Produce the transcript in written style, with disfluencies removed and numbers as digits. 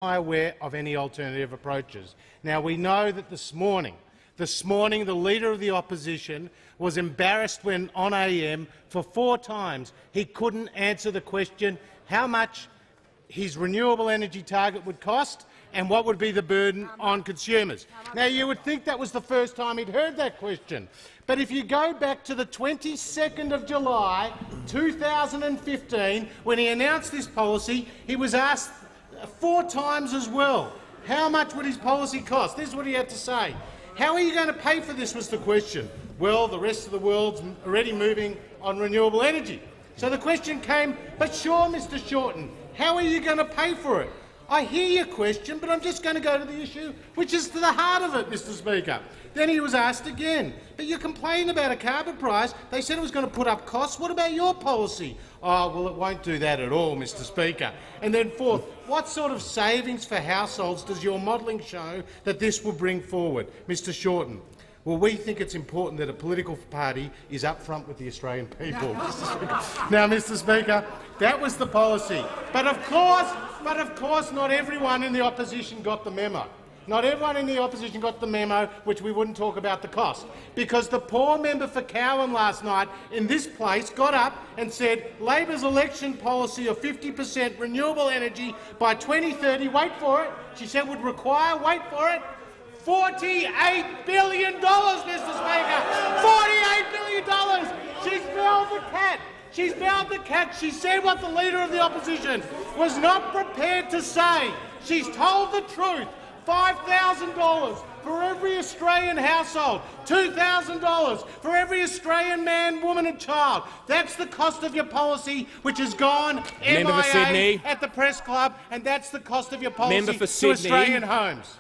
aware of any alternative approaches. Now, we know that this morning the Leader of the Opposition was embarrassed when on AM for 4 times he couldn't answer the question how much his renewable energy target would cost and what would be the burden on consumers. Now, you would think that was the first time he'd heard that question. But if you go back to the 22nd of July 2015, when he announced this policy, he was asked 4 times as well how much would his policy cost. This is what he had to say. How are you going to pay for this was the question. Well, the rest of the world's already moving on renewable energy. So the question came, but sure, Mr Shorten, how are you going to pay for it? I hear your question, but I'm just going to go to the issue which is to the heart of it, Mr Speaker. Then he was asked again, but you complained about a carbon price. They said it was going to put up costs. What about your policy? Oh, well, it won't do that at all, Mr Speaker. And then fourth, what sort of savings for households does your modelling show that this will bring forward? Mr Shorten. Well, we think it's important that a political party is upfront with the Australian people. Now, Mr Speaker, that was the policy. But of course, not everyone in the opposition got the memo. Not everyone in the opposition got the memo, which we wouldn't talk about the cost, because the poor member for Cowan last night in this place got up and said Labor's election policy of 50% renewable energy by 2030, wait for it, she said would require, wait for it, $48 billion, Mr Speaker! $48 billion! She's bailed the cat. She's bailed the cat. She said what the Leader of the Opposition was not prepared to say. She's told the truth. $5,000 for every Australian household, $2,000 for every Australian man, woman and child. That's the cost of your policy, which has gone MIA at the Press Club, and that's the cost of your policy to Australian homes.